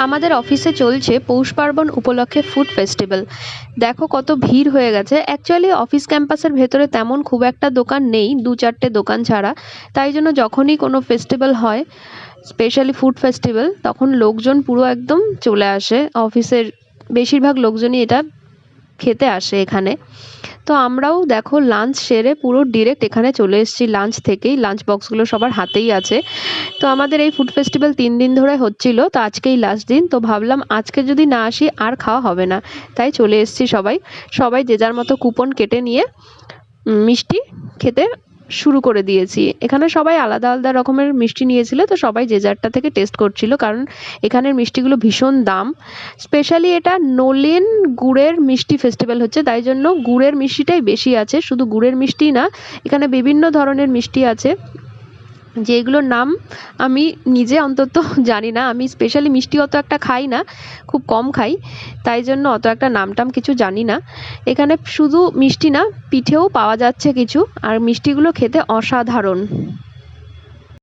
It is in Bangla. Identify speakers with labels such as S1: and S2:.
S1: আমাদের অফিসে চলছে পৌষ পার্বণ উপলক্ষে ফুড ফেস্টিভ্যাল। দেখো কত ভিড় হয়ে গেছে। অ্যাকচুয়ালি অফিস ক্যাম্পাসের ভেতরে তেমন খুব একটা দোকান নেই, দু চারটে দোকান ছাড়া। তাই জন্য যখনই কোনো ফেস্টিভ্যাল হয়, স্পেশালি ফুড ফেস্টিভ্যাল, তখন লোকজন পুরো একদম চলে আসে। অফিসের বেশিরভাগ লোকজনই এটা খেতে আসে এখানে। তো আমরাও দেখো লাঞ্চ সেরে পুরো ডিরেক্ট এখানে চলে এসেছি। লাঞ্চ থেকেই লাঞ্চ বক্সগুলো সবার হাতেই আছে। তো আমাদের এই ফুড ফেস্টিভ্যাল 3 দিন ধরে হচ্ছিল, তো আজকেই লাস্ট দিন। তো ভাবলাম আজকে যদি না আসি আর খাওয়া হবে না, তাই চলে এসেছি। সবাই সবাই যে যার মতো কুপন কেটে নিয়ে মিষ্টি খেতে শুরু করে দিয়েছি। এখানে সবাই আলাদা আলাদা রকমের মিষ্টি নিয়েছিল, তো সবাই যে যারটা থেকে টেস্ট করছিল, কারণ এখানের মিষ্টিগুলো ভীষণ দাম। স্পেশালি এটা নলেন গুড়ের মিষ্টি ফেস্টিভ্যাল হচ্ছে, তাই জন্য গুড়ের মিষ্টিটাই বেশি আছে। শুধু গুড়ের মিষ্টি না, এখানে বিভিন্ন ধরনের মিষ্টি আছে যেগুলোর নাম আমি নিজে অন্তত জানি না। আমি স্পেশালি মিষ্টি অত একটা খাই না, খুব কম খাই, তাই জন্য অত একটা নাম টাম কিছু জানি না। এখানে শুধু মিষ্টি না, পিঠেও পাওয়া যাচ্ছে কিছু, আর মিষ্টিগুলো খেতে অসাধারণ।